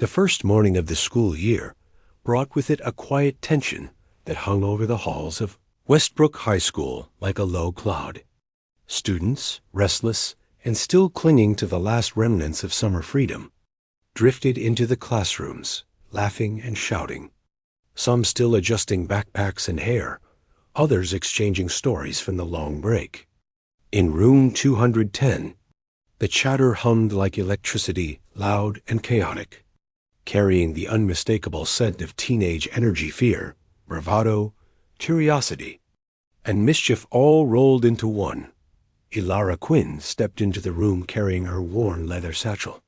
The first morning of the school year brought with it a quiet tension that hung over the halls of Westbrook High School like a low cloud. Students, restless and still clinging to the last remnants of summer freedom, drifted into the classrooms, laughing and shouting. Some still adjusting backpacks and hair, others exchanging stories from the long break. In room 210, the chatter hummed like electricity, loud and chaotic, carrying the unmistakable scent of teenage energy, fear, bravado, curiosity, and mischief all rolled into one. Elara Quinn stepped into the room carrying her worn leather satchel.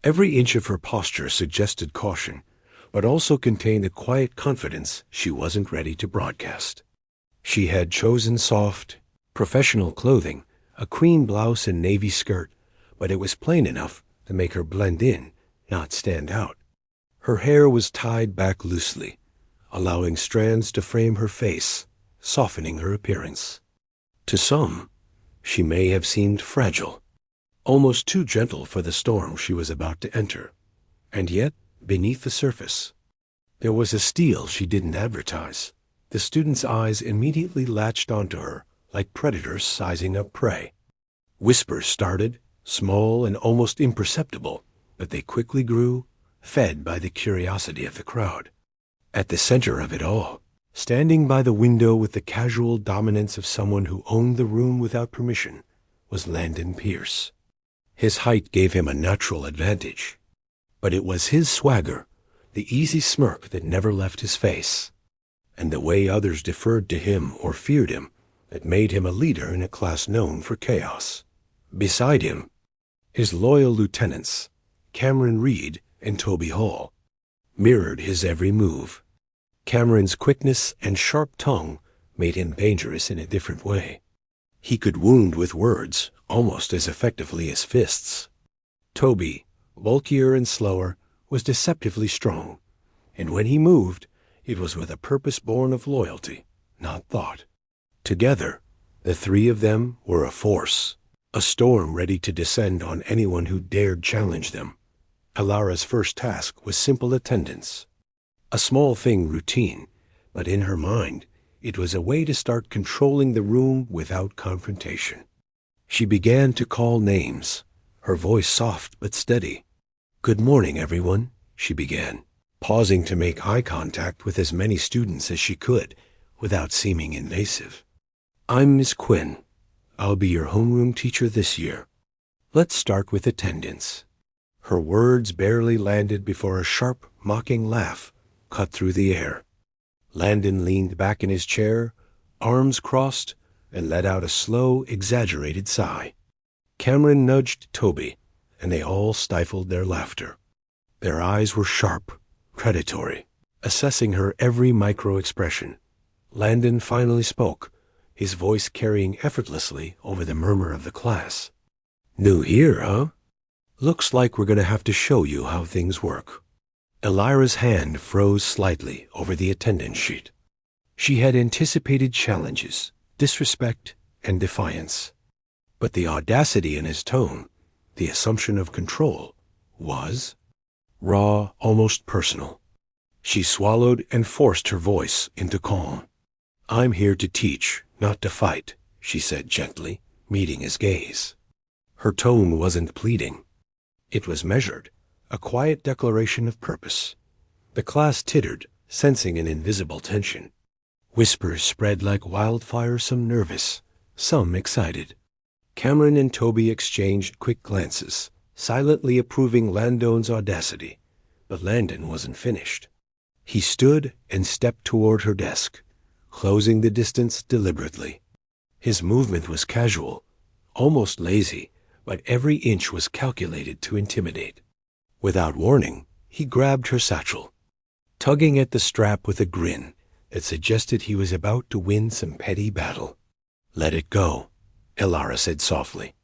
Every inch of her posture suggested caution, but also contained a quiet confidence she wasn't ready to broadcast. She had chosen soft, professional clothing, a cream blouse and navy skirt, but it was plain enough to make her blend in, not stand out. Her hair was tied back loosely, allowing strands to frame her face, softening her appearance. To some, she may have seemed fragile, almost too gentle for the storm she was about to enter. And yet, beneath the surface, there was a steel she didn't advertise. The students' eyes immediately latched onto her like predators sizing up prey. Whispers started, small and almost imperceptible, but they quickly grew, fed by the curiosity of the crowd. At the center of it all, standing by the window with the casual dominance of someone who owned the room without permission, was Landon Pierce. His height gave him a natural advantage, but it was his swagger, the easy smirk that never left his face, and the way others deferred to him or feared him that made him a leader in a class known for chaos. Beside him, his loyal lieutenants, Cameron Reed and Toby Hall, mirrored his every move. Cameron's quickness and sharp tongue made him dangerous in a different way. He could wound with words almost as effectively as fists. Toby, bulkier and slower, was deceptively strong, and when he moved, it was with a purpose born of loyalty, not thought. Together, the three of them were a force, a storm ready to descend on anyone who dared challenge them. Elara's first task was simple attendance. A small thing routine, but in her mind, it was a way to start controlling the room without confrontation. She began to call names, her voice soft but steady. "Good morning, everyone," she began, pausing to make eye contact with as many students as she could without seeming invasive. "I'm Miss Quinn. I'll be your homeroom teacher this year. Let's start with attendance." Her words barely landed before a sharp, mocking laugh cut through the air. Landon leaned back in his chair, arms crossed, and let out a slow, exaggerated sigh. Cameron nudged Toby, and they all stifled their laughter. Their eyes were sharp, predatory, assessing her every micro-expression. Landon finally spoke, his voice carrying effortlessly over the murmur of the class. "New here, huh? Looks like we're going to have to show you how things work." Elira's hand froze slightly over the attendance sheet. She had anticipated challenges, disrespect, and defiance. But the audacity in his tone, the assumption of control, was raw, almost personal. She swallowed and forced her voice into calm. "I'm here to teach, not to fight," she said gently, meeting his gaze. Her tone wasn't pleading. It was measured, a quiet declaration of purpose. The class tittered, sensing an invisible tension. Whispers spread like wildfire, some nervous, some excited. Cameron and Toby exchanged quick glances, silently approving Landon's audacity, but Landon wasn't finished. He stood and stepped toward her desk, closing the distance deliberately. His movement was casual, almost lazy, but every inch was calculated to intimidate. Without warning, he grabbed her satchel, tugging at the strap with a grin that suggested he was about to win some petty battle. "Let it go," Elara said softly,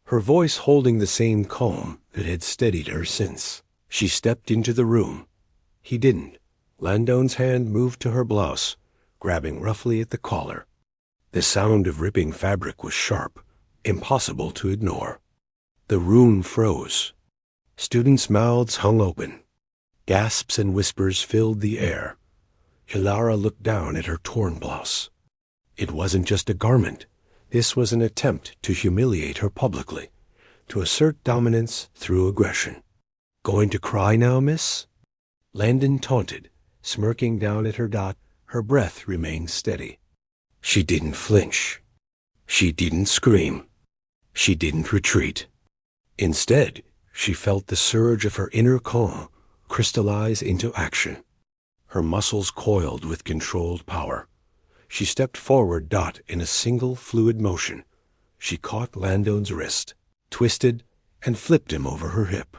her voice holding the same calm that had steadied her since. She stepped into the room. He didn't. Landon's hand moved to her blouse, grabbing roughly at the collar. The sound of ripping fabric was sharp, impossible to ignore. The room froze. Students' mouths hung open. Gasps and whispers filled the air. Ilara looked down at her torn blouse. It wasn't just a garment. This was an attempt to humiliate her publicly, to assert dominance through aggression. "Going to cry now, miss?" Landon taunted, smirking down at her dot. Her breath remained steady. She didn't flinch. She didn't scream. She didn't retreat. Instead, she felt the surge of her inner calm crystallize into action. Her muscles coiled with controlled power. She stepped forward, dot, in a single fluid motion. She caught Landon's wrist, twisted, and flipped him over her hip.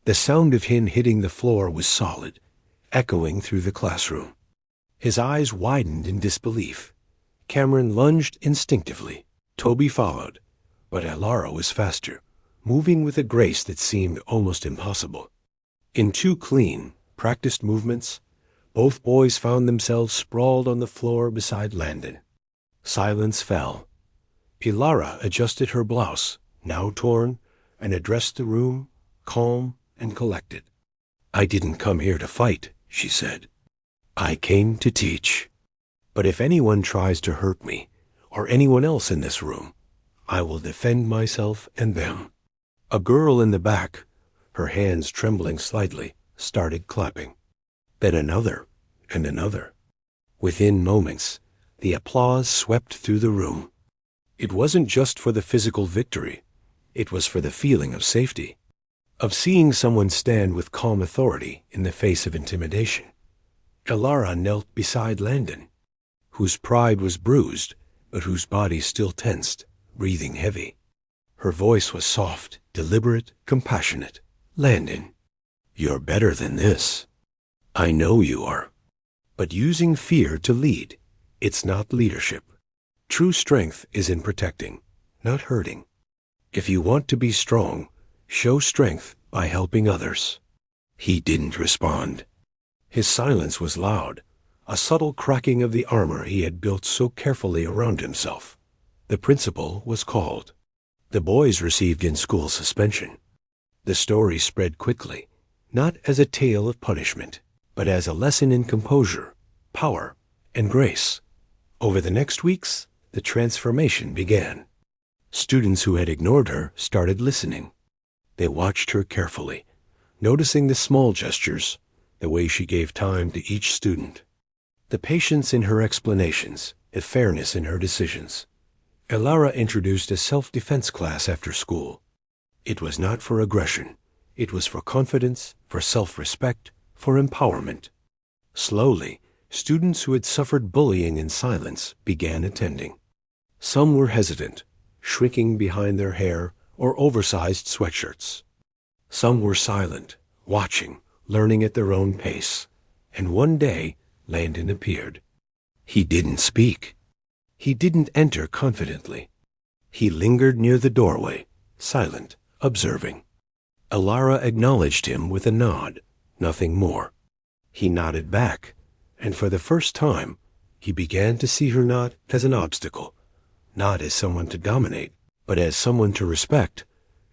The sound of him hitting the floor was solid, echoing through the classroom. His eyes widened in disbelief. Cameron lunged instinctively. Toby followed, but Ilara was faster, moving with a grace that seemed almost impossible. In two clean, practiced movements, both boys found themselves sprawled on the floor beside Landon. Silence fell. Ilara adjusted her blouse, now torn, and addressed the room, calm and collected. "I didn't come here to fight," she said. "I came to teach. But if anyone tries to hurt me, or anyone else in this room, I will defend myself and them." A girl in the back, her hands trembling slightly, started clapping. Then another, and another. Within moments, the applause swept through the room. It wasn't just for the physical victory. It was for the feeling of safety, of seeing someone stand with calm authority in the face of intimidation. Ilara knelt beside Landon, whose pride was bruised, but whose body still tensed, breathing heavy. Her voice was soft, deliberate, compassionate. "Landon, you're better than this. I know you are. But using fear to lead, it's not leadership. True strength is in protecting, not hurting. If you want to be strong, show strength by helping others." He didn't respond. His silence was loud, a subtle cracking of the armor he had built so carefully around himself. The principal was called. The boys received in-school suspension. The story spread quickly, not as a tale of punishment, but as a lesson in composure, power, and grace. Over the next weeks, the transformation began. Students who had ignored her started listening. They watched her carefully, noticing the small gestures, the way she gave time to each student, the patience in her explanations, the fairness in her decisions. Ilara introduced a self-defense class after school. It was not for aggression. It was for confidence, for self-respect, for empowerment. Slowly, students who had suffered bullying in silence began attending. Some were hesitant, shrinking behind their hair or oversized sweatshirts. Some were silent, watching, learning at their own pace. And one day, Landon appeared. He didn't speak. He didn't enter confidently. He lingered near the doorway, silent, observing. Ilara acknowledged him with a nod, nothing more. He nodded back, and for the first time, he began to see her not as an obstacle, not as someone to dominate, but as someone to respect.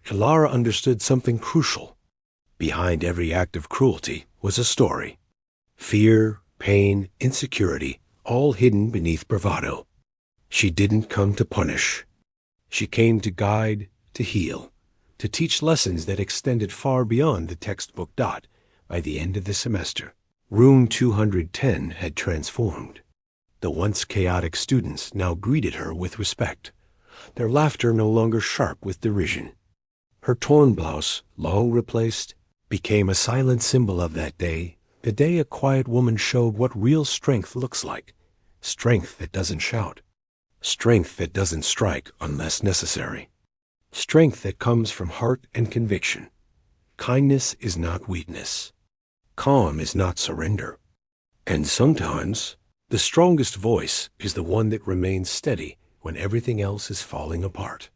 Ilara understood something crucial. Behind every act of cruelty was a story. Fear, pain, insecurity, all hidden beneath bravado. She didn't come to punish. She came to guide, to heal, to teach lessons that extended far beyond the textbook. By the end of the semester, Room 210 had transformed. The once chaotic students now greeted her with respect, their laughter no longer sharp with derision. Her torn blouse, long replaced, became a silent symbol of that day, the day a quiet woman showed what real strength looks like. Strength that doesn't shout. Strength that doesn't strike unless necessary. Strength that comes from heart and conviction. Kindness is not weakness. Calm is not surrender. And sometimes, the strongest voice is the one that remains steady when everything else is falling apart.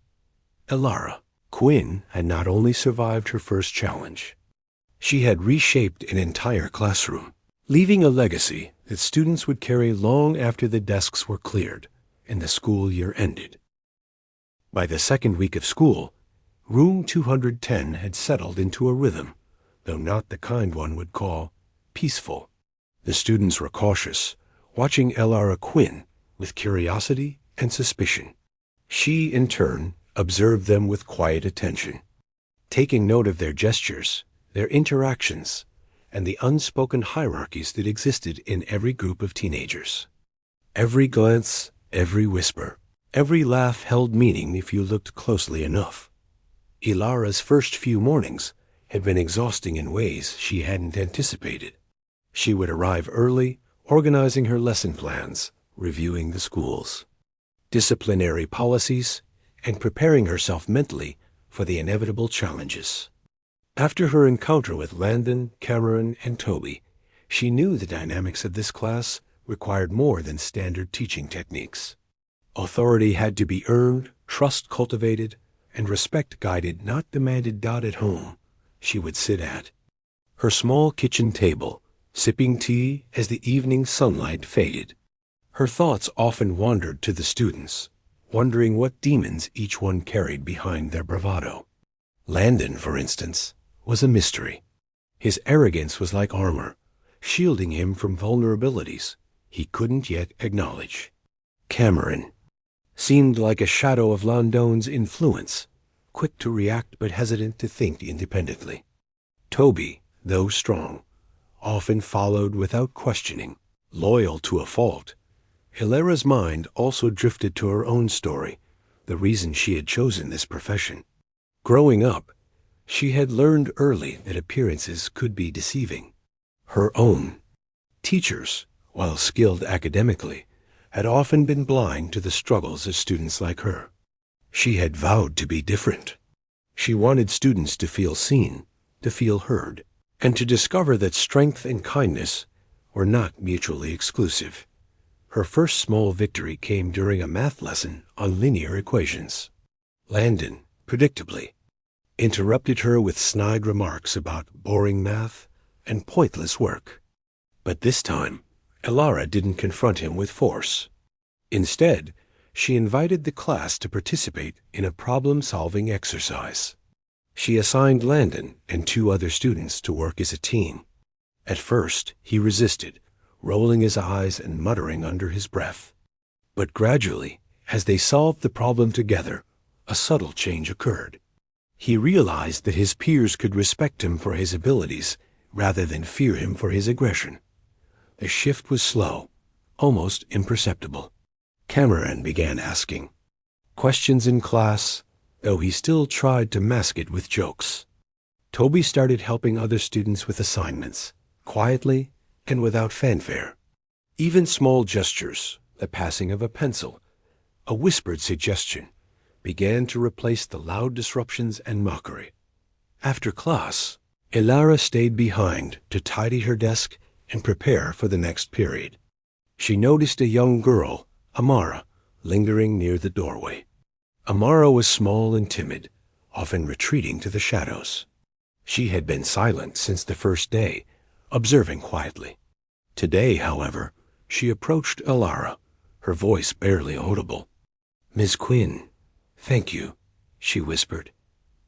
Ilara Quinn had not only survived her first challenge, she had reshaped an entire classroom, leaving a legacy that students would carry long after the desks were cleared and the school year ended. By the second week of school, Room 210 had settled into a rhythm, though not the kind one would call peaceful. The students were cautious, watching Elara Quinn with curiosity and suspicion. She, in turn, observed them with quiet attention, taking note of their gestures, their interactions, and the unspoken hierarchies that existed in every group of teenagers. Every glance, every whisper, every laugh held meaning if you looked closely enough. Elara's first few mornings had been exhausting in ways she hadn't anticipated. She would arrive early, organizing her lesson plans, reviewing the schools, disciplinary policies, and preparing herself mentally for the inevitable challenges. After her encounter with Landon, Cameron, and Toby, she knew the dynamics of this class required more than standard teaching techniques. Authority had to be earned, trust cultivated, and respect guided, not demanded. At home, she would sit at her small kitchen table, sipping tea as the evening sunlight faded. Her thoughts often wandered to the students, wondering what demons each one carried behind their bravado. Landon, for instance, was a mystery. His arrogance was like armor, shielding him from vulnerabilities he couldn't yet acknowledge. Cameron seemed like a shadow of Landon's influence, quick to react but hesitant to think independently. Toby, though strong, often followed without questioning, loyal to a fault. Hilara's mind also drifted to her own story, the reason she had chosen this profession. Growing up, she had learned early that appearances could be deceiving. Her own teachers, while skilled academically, had often been blind to the struggles of students like her. She had vowed to be different. She wanted students to feel seen, to feel heard, and to discover that strength and kindness were not mutually exclusive. Her first small victory came during a math lesson on linear equations. Landon, predictably, interrupted her with snide remarks about boring math and pointless work. But this time, Elara didn't confront him with force. Instead, she invited the class to participate in a problem-solving exercise. She assigned Landon and 2 other students to work as a team. At first, he resisted, rolling his eyes and muttering under his breath. But gradually, as they solved the problem together, a subtle change occurred. He realized that his peers could respect him for his abilities rather than fear him for his aggression. The shift was slow, almost imperceptible. Cameron began asking questions in class, though he still tried to mask it with jokes. Toby started helping other students with assignments, quietly and without fanfare. Even small gestures, the passing of a pencil, a whispered suggestion, began to replace the loud disruptions and mockery. After class, Elara stayed behind to tidy her desk and prepare for the next period. She noticed a young girl, Amara, lingering near the doorway. Amara was small and timid, often retreating to the shadows. She had been silent since the first day, observing quietly. Today, however, she approached Elara, her voice barely audible. "Miss Quinn, thank you," she whispered,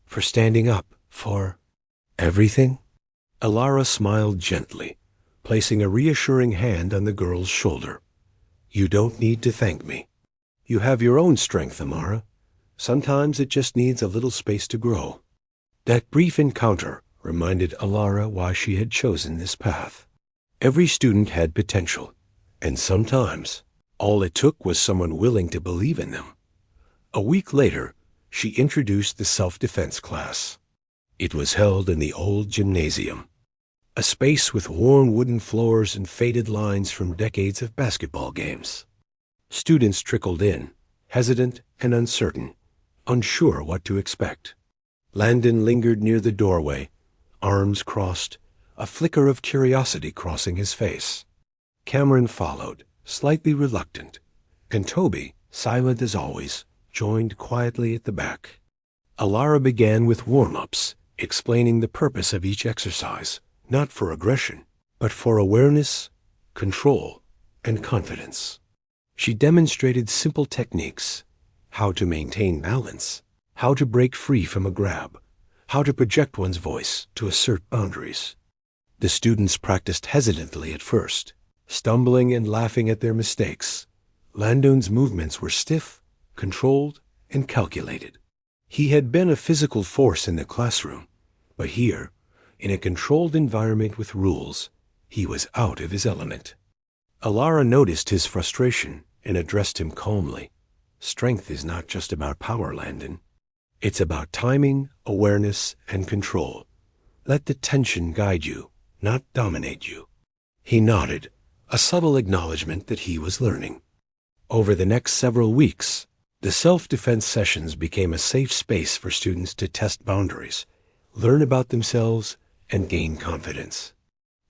"for standing up, for everything." Elara smiled gently, placing a reassuring hand on the girl's shoulder. "You don't need to thank me. You have your own strength, Amara. Sometimes it just needs a little space to grow." That brief encounter reminded Elara why she had chosen this path. Every student had potential, and sometimes all it took was someone willing to believe in them. A week later, she introduced the self-defense class. It was held in the old gymnasium, a space with worn wooden floors and faded lines from decades of basketball games. Students trickled in, hesitant and uncertain, unsure what to expect. Landon lingered near the doorway, arms crossed, a flicker of curiosity crossing his face. Cameron followed, slightly reluctant, and Toby, silent as always, joined quietly at the back. Elara began with warm-ups, explaining the purpose of each exercise, not for aggression, but for awareness, control, and confidence. She demonstrated simple techniques: how to maintain balance, how to break free from a grab, how to project one's voice to assert boundaries. The students practiced hesitantly at first, stumbling and laughing at their mistakes. Landon's movements were stiff, controlled, and calculated. He had been a physical force in the classroom, but here, in a controlled environment with rules, he was out of his element. Alara noticed his frustration and addressed him calmly. Strength is not just about power, Landon. It's about timing, awareness, and control. Let the tension guide you, not dominate you. He nodded, a subtle acknowledgement that he was learning. Over the next several weeks, the self-defense sessions became a safe space for students to test boundaries, learn about themselves, and gain confidence.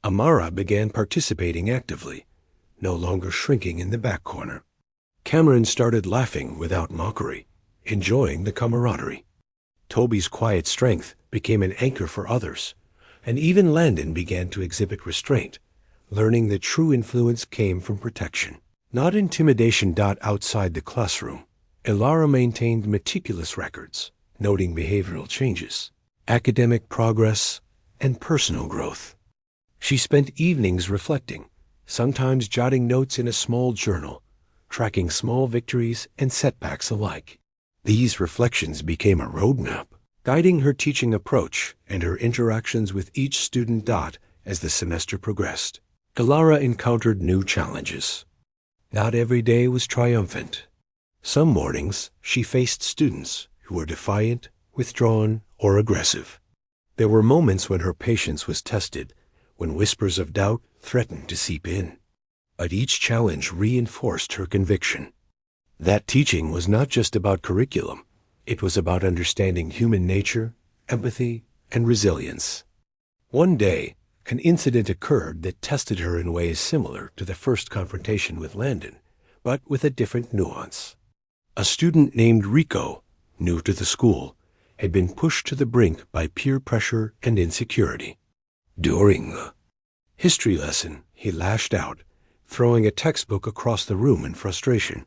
Amara began participating actively, no longer shrinking in the back corner. Cameron started laughing without mockery, enjoying the camaraderie. Toby's quiet strength became an anchor for others, and even Landon began to exhibit restraint, learning that true influence came from protection, not intimidation. Outside the classroom, Alara maintained meticulous records, noting behavioral changes, academic progress, and personal growth. She spent evenings reflecting, sometimes jotting notes in a small journal, tracking small victories and setbacks alike. These reflections became a roadmap, guiding her teaching approach and her interactions with each student. As the semester progressed, Alara encountered new challenges. Not every day was triumphant. Some mornings she faced students who were defiant, withdrawn, or aggressive. There were moments when her patience was tested, when whispers of doubt threatened to seep in. But each challenge reinforced her conviction. That teaching was not just about curriculum. It was about understanding human nature, empathy, and resilience. One day, an incident occurred that tested her in ways similar to the first confrontation with Landon, but with a different nuance. A student named Rico, new to the school, had been pushed to the brink by peer pressure and insecurity. During the history lesson, he lashed out, throwing a textbook across the room in frustration.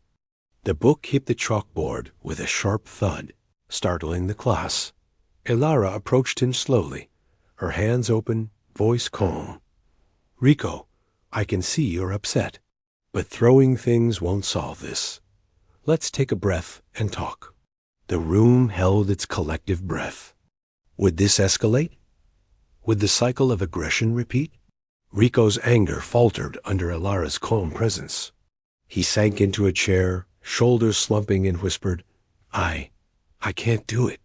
The book hit the chalkboard with a sharp thud, startling the class. Alara approached him slowly, her hands open, voice calm. "Rico, I can see you're upset, but throwing things won't solve this. Let's take a breath and talk." The room held its collective breath. Would this escalate? Would the cycle of aggression repeat? Rico's anger faltered under Alara's calm presence. He sank into a chair, shoulders slumping, and whispered, I can't do it.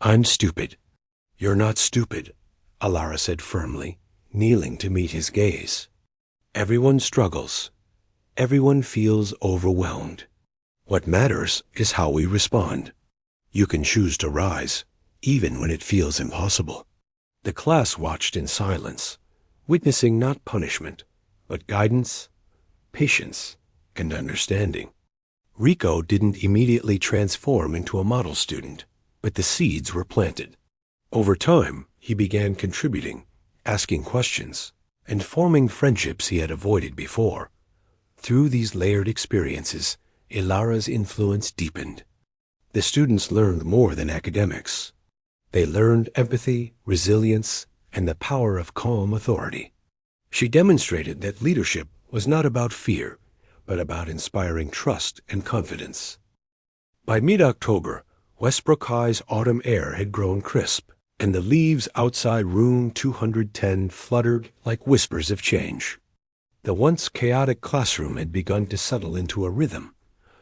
I'm stupid." "You're not stupid," Alara said firmly, kneeling to meet his gaze. "Everyone struggles. Everyone feels overwhelmed. What matters is how we respond. You can choose to rise, even when it feels impossible." The class watched in silence, witnessing not punishment, but guidance, patience, and understanding. Rico didn't immediately transform into a model student, but the seeds were planted. Over time, he began contributing, asking questions, and forming friendships he had avoided before. Through these layered experiences, Alara's influence deepened. The students learned more than academics. They learned empathy, resilience, and the power of calm authority. She demonstrated that leadership was not about fear, but about inspiring trust and confidence. By mid-October, Westbrook High's autumn air had grown crisp, and the leaves outside room 210 fluttered like whispers of change. The once chaotic classroom had begun to settle into a rhythm,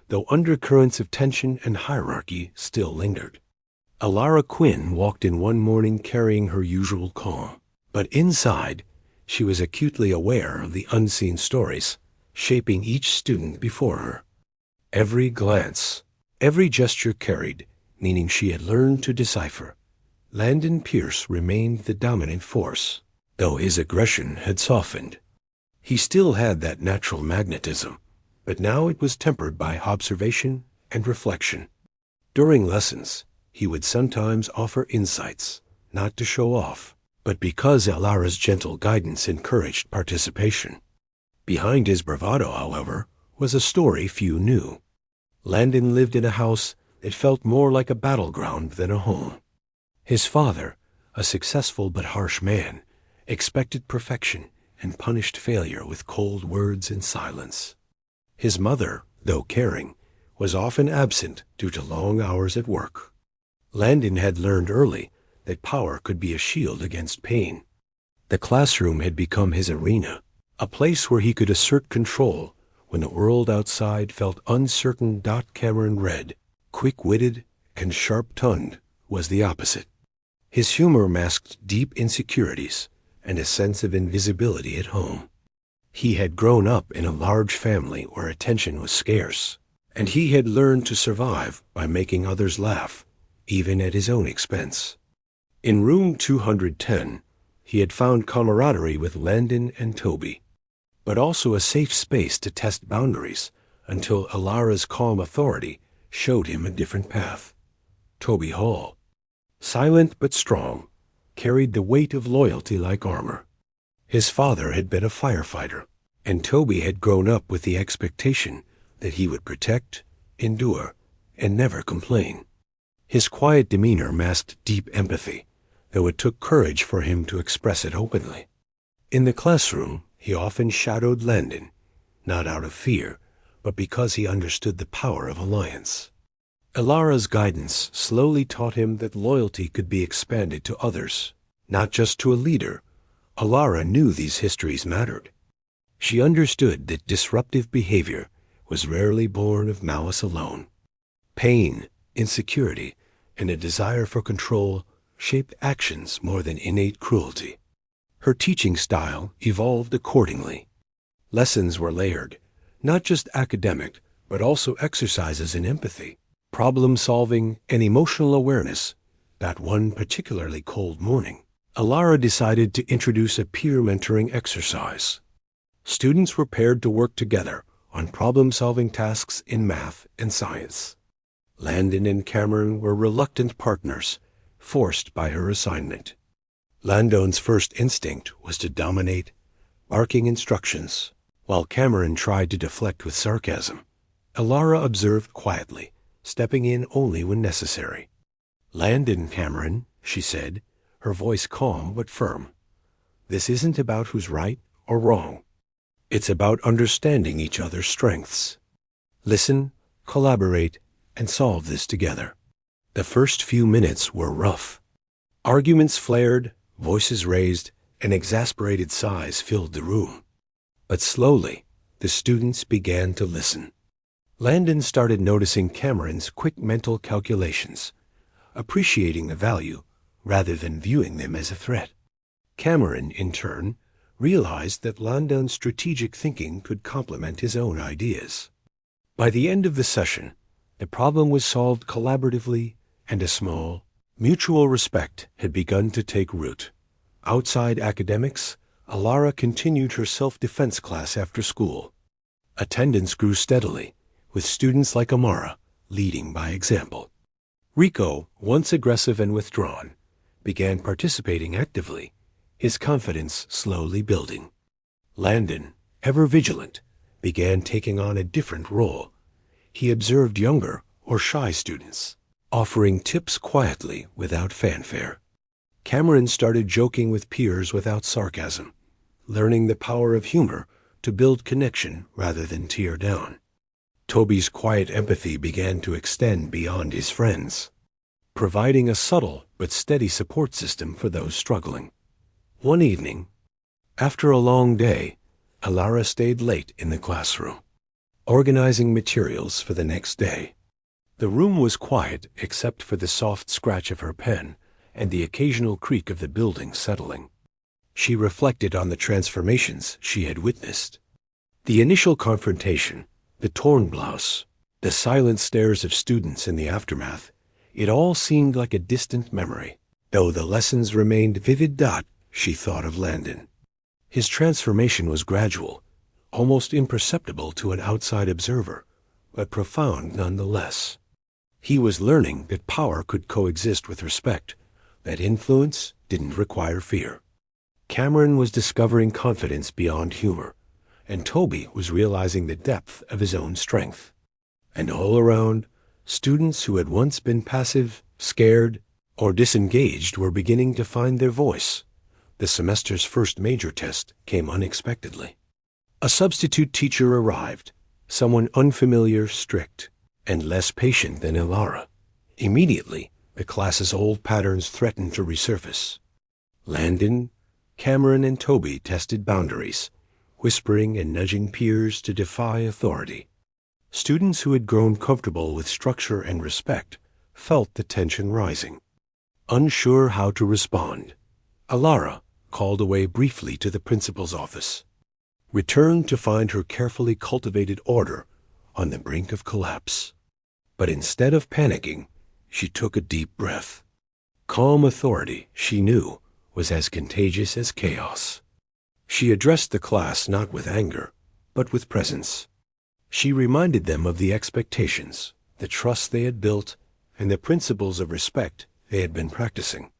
though undercurrents of tension and hierarchy still lingered. Alara Quinn walked in one morning carrying her usual calm, but inside, she was acutely aware of the unseen stories shaping each student before her. Every glance, every gesture carried meaning she had learned to decipher. Landon Pierce remained the dominant force, though his aggression had softened. He still had that natural magnetism, but now it was tempered by observation and reflection. During lessons, he would sometimes offer insights, not to show off, but because Alara's gentle guidance encouraged participation. Behind his bravado, however, was a story few knew. Landon lived in a house that felt more like a battleground than a home. His father, a successful but harsh man, expected perfection, and punished failure with cold words and silence. His mother, though caring, was often absent due to long hours at work. Landon had learned early that power could be a shield against pain. The classroom had become his arena, a place where he could assert control when the world outside felt uncertain. Cameron read, quick-witted and sharp-tongued, was the opposite. His humor masked deep insecurities and a sense of invisibility at home. He had grown up in a large family where attention was scarce, and he had learned to survive by making others laugh, even at his own expense. In room 210, he had found camaraderie with Landon and Toby, but also a safe space to test boundaries until Alara's calm authority showed him a different path. Toby Hall, silent but strong, carried the weight of loyalty like armor. His father had been a firefighter, and Toby had grown up with the expectation that he would protect, endure, and never complain. His quiet demeanor masked deep empathy, though it took courage for him to express it openly. In the classroom, he often shadowed Landon, not out of fear, but because he understood the power of alliance. Alara's guidance slowly taught him that loyalty could be expanded to others, not just to a leader. Alara knew these histories mattered. She understood that disruptive behavior was rarely born of malice alone. Pain, insecurity, and a desire for control shaped actions more than innate cruelty. Her teaching style evolved accordingly. Lessons were layered, not just academic, but also exercises in empathy, problem-solving, and emotional awareness. That one particularly cold morning, Alara decided to introduce a peer mentoring exercise. Students were paired to work together on problem-solving tasks in math and science. Landon and Cameron were reluctant partners, forced by her assignment. Landon's first instinct was to dominate, barking instructions, while Cameron tried to deflect with sarcasm. Alara observed quietly, stepping in only when necessary. "Landon, Cameron," she said, her voice calm but firm. "This isn't about who's right or wrong. It's about understanding each other's strengths. Listen, collaborate, and solve this together." The first few minutes were rough. Arguments flared, voices raised, and exasperated sighs filled the room. But slowly, the students began to listen. Landon started noticing Cameron's quick mental calculations, appreciating the value rather than viewing them as a threat. Cameron, in turn, realized that Landon's strategic thinking could complement his own ideas. By the end of the session, the problem was solved collaboratively, and a small, mutual respect had begun to take root. Outside academics, Alara continued her self-defense class after school. Attendance grew steadily, with students like Amara leading by example. Rico, once aggressive and withdrawn, began participating actively, his confidence slowly building. Landon, ever vigilant, began taking on a different role. He observed younger or shy students, offering tips quietly without fanfare. Cameron started joking with peers without sarcasm, learning the power of humor to build connection rather than tear down. Toby's quiet empathy began to extend beyond his friends, providing a subtle but steady support system for those struggling. One evening, after a long day, Alara stayed late in the classroom, organizing materials for the next day. The room was quiet except for the soft scratch of her pen and the occasional creak of the building settling. She reflected on the transformations she had witnessed. The initial confrontation, the torn blouse, the silent stares of students in the aftermath, it all seemed like a distant memory, though the lessons remained vivid. She thought of Landon. His transformation was gradual, almost imperceptible to an outside observer, but profound nonetheless. He was learning that power could coexist with respect, that influence didn't require fear. Cameron was discovering confidence beyond humor, and Toby was realizing the depth of his own strength. And all around, students who had once been passive, scared, or disengaged were beginning to find their voice, The semester's first major test came unexpectedly. A substitute teacher arrived, someone unfamiliar, strict, and less patient than Ilara. Immediately, the class's old patterns threatened to resurface. Landon, Cameron, and Toby tested boundaries, whispering and nudging peers to defy authority. Students who had grown comfortable with structure and respect felt the tension rising. Unsure how to respond, Ilara called away briefly to the principal's office, returned to find her carefully cultivated order on the brink of collapse. But instead of panicking, she took a deep breath. Calm authority, she knew, was as contagious as chaos. She addressed the class not with anger, but with presence. She reminded them of the expectations, the trust they had built, and the principles of respect they had been practicing.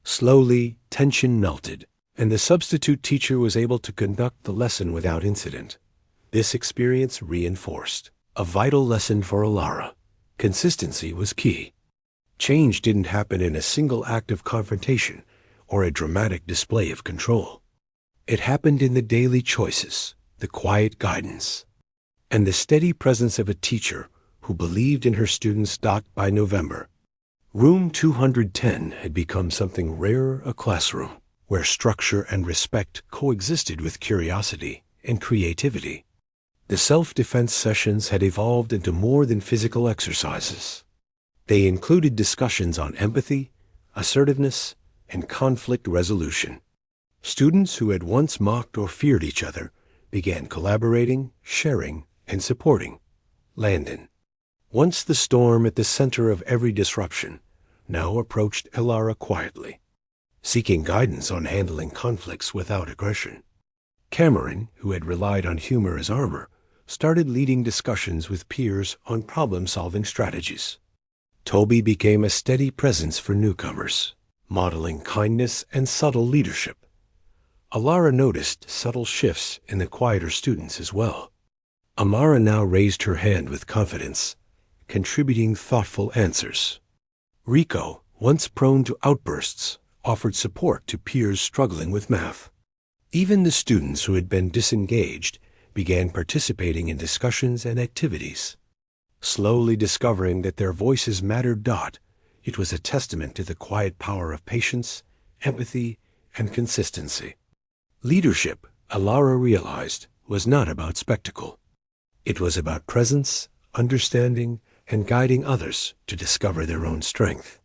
Slowly, tension melted, and the substitute teacher was able to conduct the lesson without incident. This experience reinforced a vital lesson for Ilara. Consistency was key. Change didn't happen in a single act of confrontation or a dramatic display of control. It happened in the daily choices, the quiet guidance, and the steady presence of a teacher who believed in her students. By November, Room 210 had become something rarer, a classroom where structure and respect coexisted with curiosity and creativity. The self-defense sessions had evolved into more than physical exercises. They included discussions on empathy, assertiveness, and conflict resolution. Students who had once mocked or feared each other began collaborating, sharing, and supporting. Landon, once the storm at the center of every disruption, now approached Ilara quietly, seeking guidance on handling conflicts without aggression. Cameron, who had relied on humor as armor, started leading discussions with peers on problem-solving strategies. Toby became a steady presence for newcomers, modeling kindness and subtle leadership. Ilara noticed subtle shifts in the quieter students as well. Amara now raised her hand with confidence, contributing thoughtful answers. Rico, once prone to outbursts, offered support to peers struggling with math. Even the students who had been disengaged began participating in discussions and activities. Slowly discovering that their voices mattered. It was a testament to the quiet power of patience, empathy, and consistency. Leadership, Ilara realized, was not about spectacle. It was about presence, understanding, and guiding others to discover their own strength.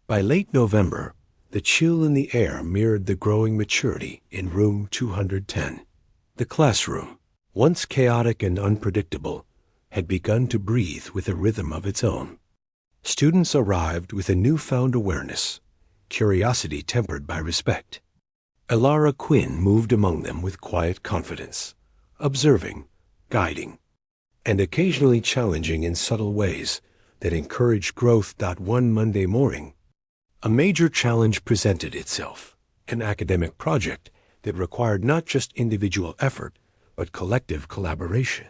By late November, the chill in the air mirrored the growing maturity in room 210. The classroom, once chaotic and unpredictable, had begun to breathe with a rhythm of its own. Students arrived with a newfound awareness, curiosity tempered by respect. Ilara Quinn moved among them with quiet confidence, observing, guiding, and occasionally challenging in subtle ways that encouraged growth. One Monday morning, a major challenge presented itself, an academic project that required not just individual effort, but collective collaboration.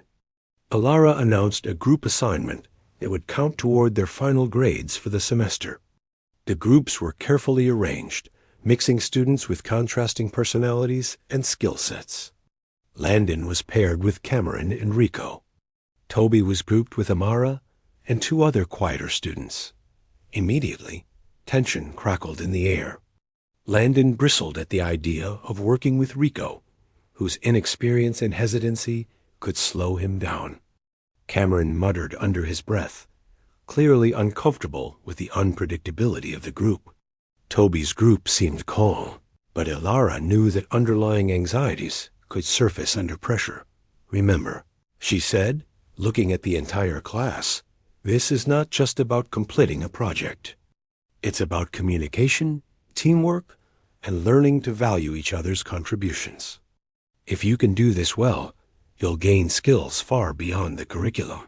Ilara announced a group assignment that would count toward their final grades for the semester. The groups were carefully arranged, mixing students with contrasting personalities and skill sets. Landon was paired with Cameron and Rico. Toby was grouped with Amara and two other quieter students. Immediately, tension crackled in the air. Landon bristled at the idea of working with Rico, whose inexperience and hesitancy could slow him down. Cameron muttered under his breath, clearly uncomfortable with the unpredictability of the group. Toby's group seemed calm, but Ilara knew that underlying anxieties could surface under pressure. Remember, she said, looking at the entire class, this is not just about completing a project. It's about communication, teamwork, and learning to value each other's contributions. If you can do this well, you'll gain skills far beyond the curriculum.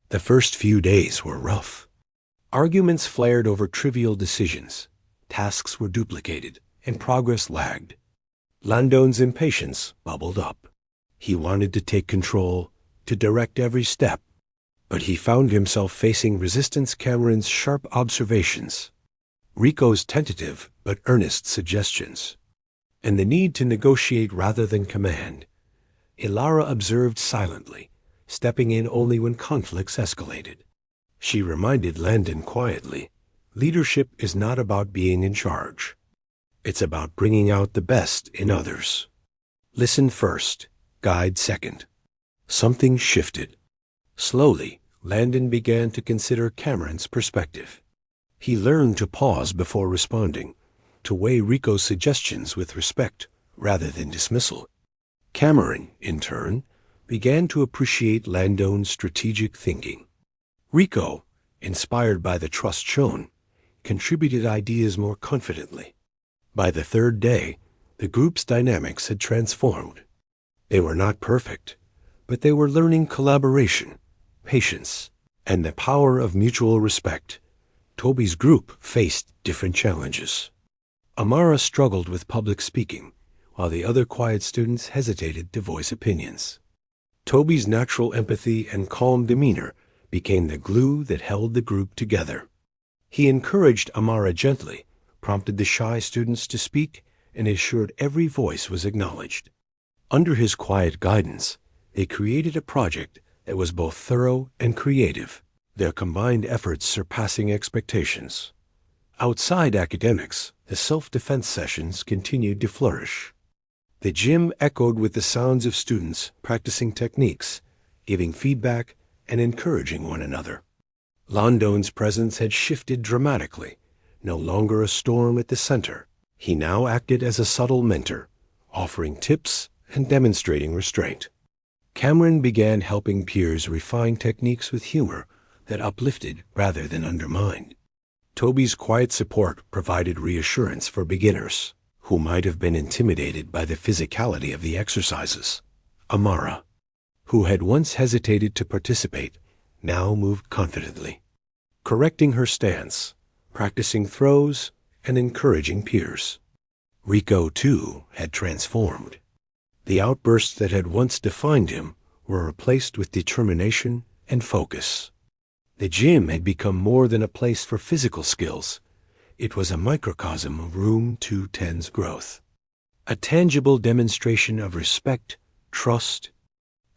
The first few days were rough. Arguments flared over trivial decisions. Tasks were duplicated, and progress lagged. Landon's impatience bubbled up. He wanted to take control, to direct every step, but he found himself facing resistance. Cameron's sharp observations, Rico's tentative but earnest suggestions, and the need to negotiate rather than command. Ilara observed silently, stepping in only when conflicts escalated. She reminded Landon quietly, leadership is not about being in charge. It's about bringing out the best in others. Listen first, guide second. Something shifted. Slowly, Landon began to consider Cameron's perspective. He learned to pause before responding, to weigh Rico's suggestions with respect rather than dismissal. Cameron, in turn, began to appreciate Landon's strategic thinking. Rico, inspired by the trust shown, contributed ideas more confidently. By the third day, the group's dynamics had transformed. They were not perfect, but they were learning collaboration, patience, and the power of mutual respect. Toby's group faced different challenges. Amara struggled with public speaking, while the other quiet students hesitated to voice opinions. Toby's natural empathy and calm demeanor became the glue that held the group together. He encouraged Amara gently, prompted the shy students to speak, and assured every voice was acknowledged. Under his quiet guidance, they created a project that was both thorough and creative, their combined efforts surpassing expectations. Outside academics, the self-defense sessions continued to flourish. The gym echoed with the sounds of students practicing techniques, giving feedback, and encouraging one another. Landon's presence had shifted dramatically. No longer a storm at the center, he now acted as a subtle mentor, offering tips and demonstrating restraint. Cameron began helping peers refine techniques with humor that uplifted rather than undermined. Toby's quiet support provided reassurance for beginners who might have been intimidated by the physicality of the exercises. Amara, who had once hesitated to participate, now moved confidently, correcting her stance, practicing throws, and encouraging peers. Rico, too, had transformed. The outbursts that had once defined him were replaced with determination and focus. The gym had become more than a place for physical skills. It was a microcosm of Room 210's growth, a tangible demonstration of respect, trust,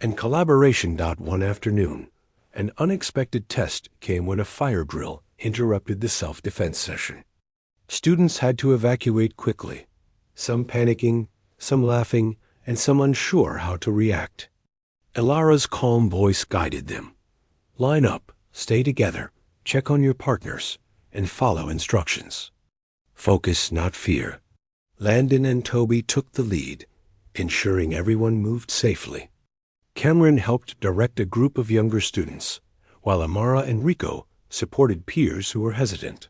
and collaboration. One afternoon, an unexpected test came when a fire drill interrupted the self-defense session. Students had to evacuate quickly, some panicking, some laughing, and some unsure how to react. Ilara's calm voice guided them. Line up, stay together, check on your partners, and follow instructions. Focus, not fear. Landon and Toby took the lead, ensuring everyone moved safely. Cameron helped direct a group of younger students, while Amara and Rico supported peers who were hesitant.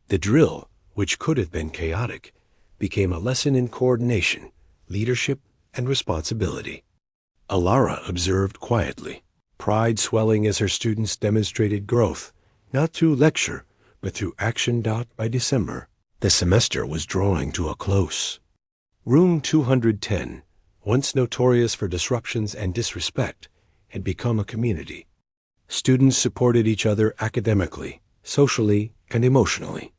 The drill, which could have been chaotic, became a lesson in coordination, leadership, and responsibility. Ilara observed quietly, pride swelling as her students demonstrated growth, not through lecture, but through action. By December, the semester was drawing to a close. Room 210, once notorious for disruptions and disrespect, had become a community. Students supported each other academically, socially, and emotionally.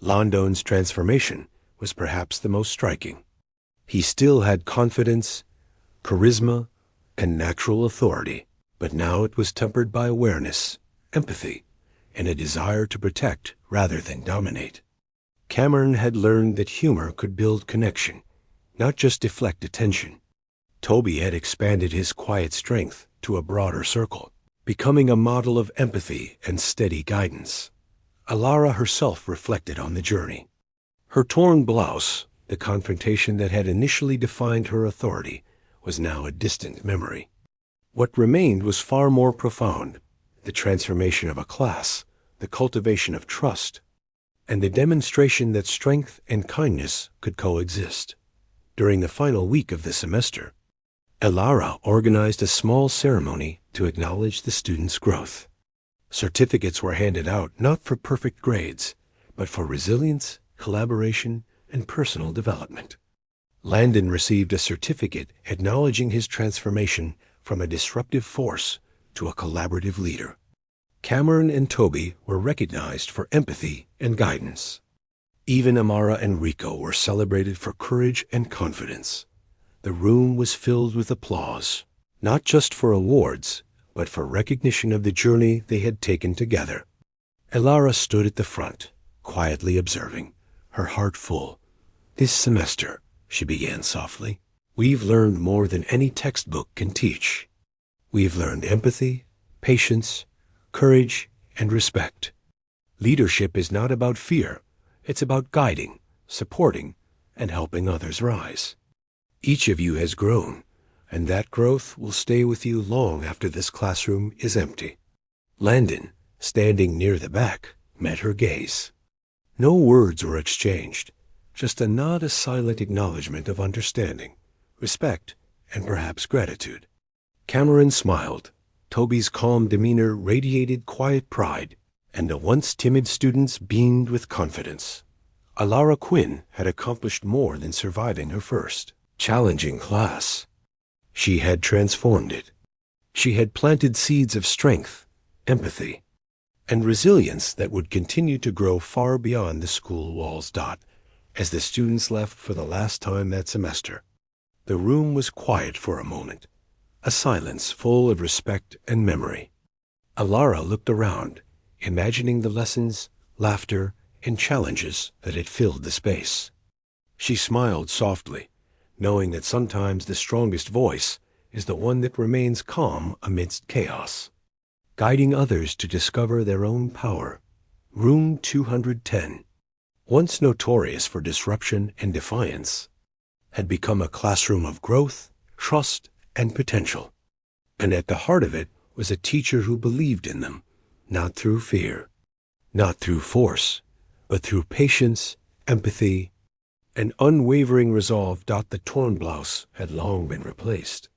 Landon's transformation was perhaps the most striking. He still had confidence, charisma, and natural authority, but now it was tempered by awareness, empathy, and a desire to protect rather than dominate. Cameron had learned that humor could build connection, not just deflect attention. Toby had expanded his quiet strength to a broader circle, becoming a model of empathy and steady guidance. Ilara herself reflected on the journey. Her torn blouse, the confrontation that had initially defined her authority, was now a distant memory. What remained was far more profound: the transformation of a class, the cultivation of trust, and the demonstration that strength and kindness could coexist. During the final week of the semester, Ilara organized a small ceremony to acknowledge the students' growth. Certificates were handed out not for perfect grades, but for resilience, collaboration, and personal development. Landon received a certificate acknowledging his transformation from a disruptive force to a collaborative leader. Cameron and Toby were recognized for empathy and guidance. Even Amara and Rico were celebrated for courage and confidence. The room was filled with applause, not just for awards, but for recognition of the journey they had taken together. Elara stood at the front, quietly observing, her heart full. "This semester," she began softly, "we've learned more than any textbook can teach. We've learned empathy, patience, courage, and respect. Leadership is not about fear. It's about guiding, supporting, and helping others rise. Each of you has grown, and that growth will stay with you long after this classroom is empty." Landon, standing near the back, met her gaze. No words were exchanged, just a nod, a silent acknowledgement of understanding, respect, and perhaps gratitude. Cameron smiled. Toby's calm demeanor radiated quiet pride, and the once timid students beamed with confidence. Alara Quinn had accomplished more than surviving her first challenging class. She had transformed it. She had planted seeds of strength, empathy, and resilience that would continue to grow far beyond the school walls. As the students left for the last time that semester, the room was quiet for a moment, a silence full of respect and memory. Alara looked around, imagining the lessons, laughter, and challenges that had filled the space. She smiled softly, knowing that sometimes the strongest voice is the one that remains calm amidst chaos, guiding others to discover their own power. Room 210, once notorious for disruption and defiance, had become a classroom of growth, trust, and potential. And at the heart of it was a teacher who believed in them, not through fear, not through force, but through patience, empathy, and unwavering resolve. The torn blouse had long been replaced,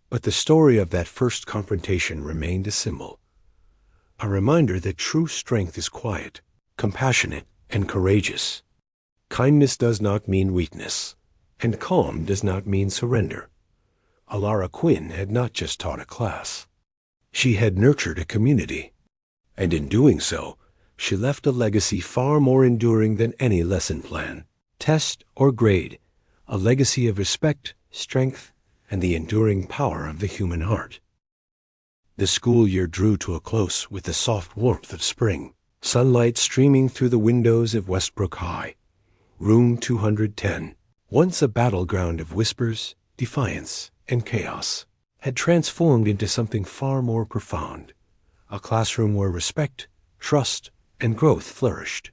but the story of that first confrontation remained a symbol, a reminder that true strength is quiet, compassionate, and courageous. Kindness does not mean weakness, and calm does not mean surrender. Alara Quinn had not just taught a class. She had nurtured a community, and in doing so, she left a legacy far more enduring than any lesson plan, test, or grade, a legacy of respect, strength, and the enduring power of the human heart. The school year drew to a close with the soft warmth of spring, sunlight streaming through the windows of Westbrook High. Room 210, once a battleground of whispers, defiance, and chaos, had transformed into something far more profound, a classroom where respect, trust, and growth flourished.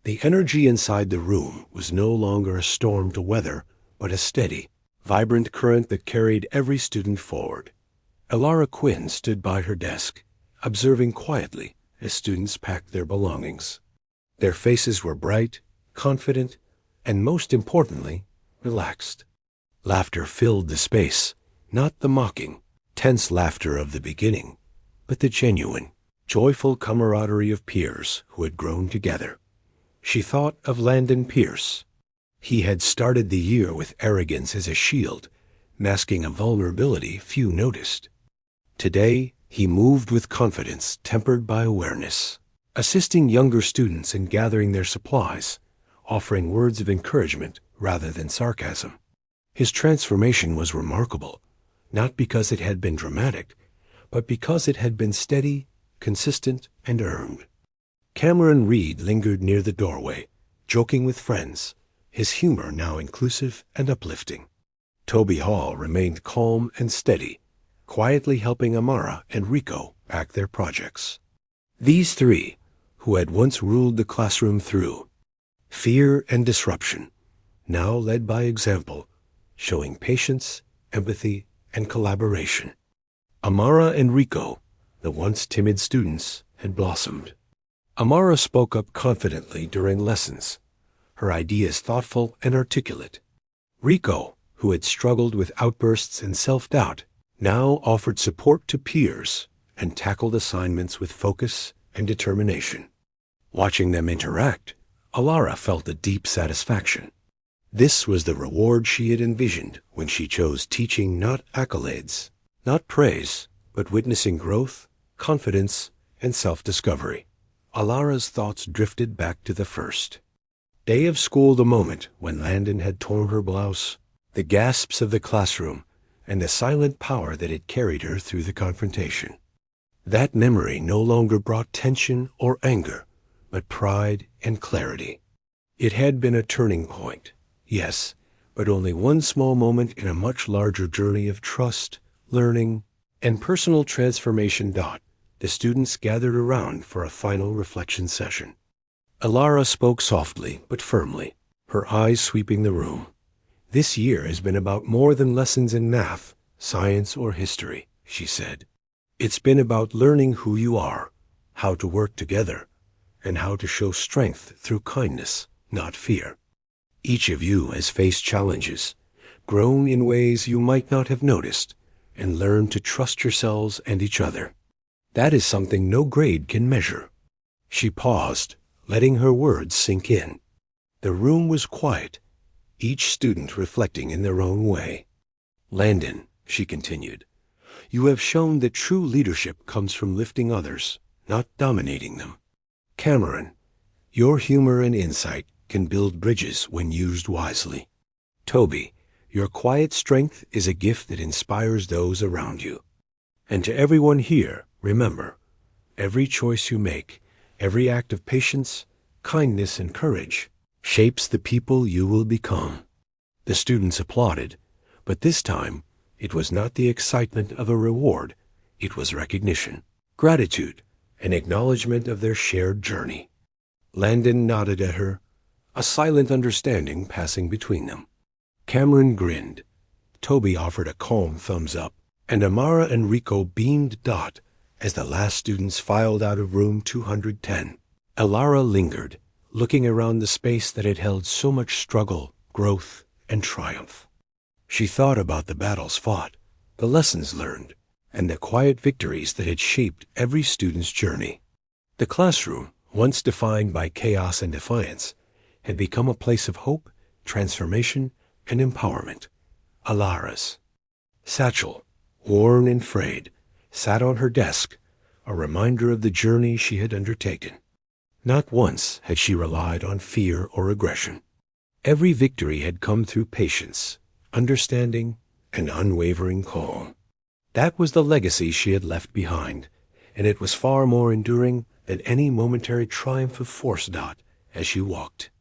The energy inside the room was no longer a storm to weather, but a steady, vibrant current that carried every student forward. Alara Quinn stood by her desk, observing quietly as students packed their belongings. Their faces were bright, confident, and most importantly, relaxed. Laughter filled the space, not the mocking, tense laughter of the beginning, but the genuine, joyful camaraderie of peers who had grown together. She thought of Landon Pierce. He had started the year with arrogance as a shield, masking a vulnerability few noticed. Today, he moved with confidence tempered by awareness, assisting younger students in gathering their supplies, offering words of encouragement rather than sarcasm. His transformation was remarkable, not because it had been dramatic, but because it had been steady, consistent, and earned. Cameron Reed lingered near the doorway, joking with friends, his humor now inclusive and uplifting. Toby Hall remained calm and steady, quietly helping Amara and Rico pack their projects. These three, who had once ruled the classroom through fear and disruption, now led by example, showing patience, empathy, and collaboration. Amara and Rico, the once timid students, had blossomed. Amara spoke up confidently during lessons, her ideas thoughtful and articulate. Rico, who had struggled with outbursts and self-doubt, now offered support to peers and tackled assignments with focus and determination. Watching them interact, Alara felt a deep satisfaction. This was the reward she had envisioned when she chose teaching not accolades, not praise, but witnessing growth, confidence, and self-discovery. Alara's thoughts drifted back to the first. Day of school, the moment when Landon had torn her blouse, the gasps of the classroom, and the silent power that had carried her through the confrontation. That memory no longer brought tension or anger, but pride and clarity. It had been a turning point, yes, but only one small moment in a much larger journey of trust, learning, and personal transformation. The students gathered around for a final reflection session. Alara spoke softly but firmly, her eyes sweeping the room. This year has been about more than lessons in math, science, or history, she said. It's been about learning who you are, how to work together, and how to show strength through kindness, not fear. Each of you has faced challenges, grown in ways you might not have noticed, and learned to trust yourselves and each other. That is something no grade can measure. She paused, letting her words sink in. The room was quiet, each student reflecting in their own way. Landon, she continued, you have shown that true leadership comes from lifting others, not dominating them. Cameron, your humor and insight can build bridges when used wisely. Toby, your quiet strength is a gift that inspires those around you. And to everyone here, remember, every choice you make, every act of patience, kindness, and courage shapes the people you will become. The students applauded, but this time it was not the excitement of a reward, it was recognition, gratitude, and acknowledgement of their shared journey. Landon nodded at her, a silent understanding passing between them. Cameron grinned. Toby offered a calm thumbs up, and Amara and Rico beamed as the last students filed out of room 210. Alara lingered, looking around the space that had held so much struggle, growth, and triumph. She thought about the battles fought, the lessons learned, and the quiet victories that had shaped every student's journey. The classroom, once defined by chaos and defiance, had become a place of hope, transformation, and empowerment. Alara's satchel, worn and frayed, sat on her desk, a reminder of the journey she had undertaken. Not once had she relied on fear or aggression. Every victory had come through patience, understanding, and unwavering calm. That was the legacy she had left behind, and it was far more enduring than any momentary triumph of force. As she walked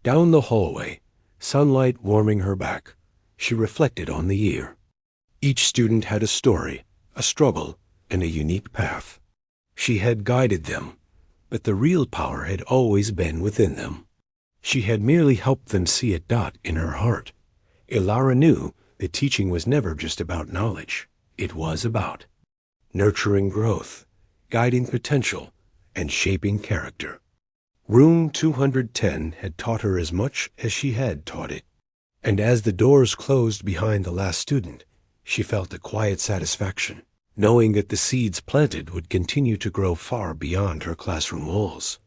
down the hallway, sunlight warming her back, she reflected on the year. Each student had a story, a struggle, and a unique path. She had guided them, but the real power had always been within them. She had merely helped them see it. In her heart, Alara knew that teaching was never just about knowledge. It was about nurturing growth, guiding potential, and shaping character. Room 210 had taught her as much as she had taught it. And as the doors closed behind the last student, she felt a quiet satisfaction, knowing that the seeds planted would continue to grow far beyond her classroom walls.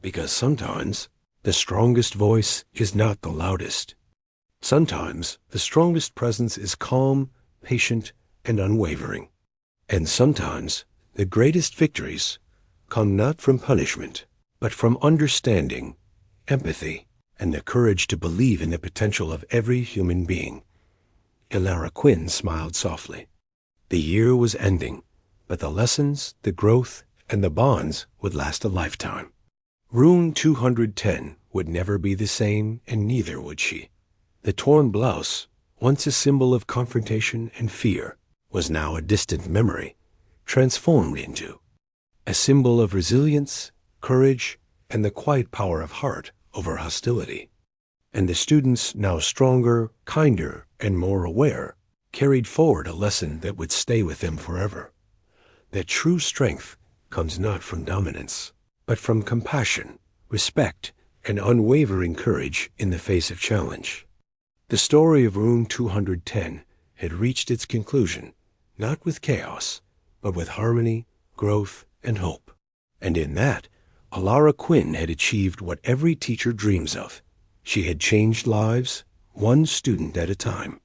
Because sometimes the strongest voice is not the loudest. Sometimes the strongest presence is calm, patient, and unwavering. And sometimes the greatest victories come not from punishment, but from understanding, empathy, and the courage to believe in the potential of every human being. Alara Quinn smiled softly. The year was ending, but the lessons, the growth, and the bonds would last a lifetime. Room 210 would never be the same, and neither would she. The torn blouse, once a symbol of confrontation and fear, was now a distant memory, transformed into a symbol of resilience, courage, and the quiet power of heart over hostility. And the students, now stronger, kinder, and more aware, carried forward a lesson that would stay with them forever. That true strength comes not from dominance, but from compassion, respect, and unwavering courage in the face of challenge. The story of Room 210 had reached its conclusion, not with chaos, but with harmony, growth, and hope. And in that, Alara Quinn had achieved what every teacher dreams of. She had changed lives, one student at a time.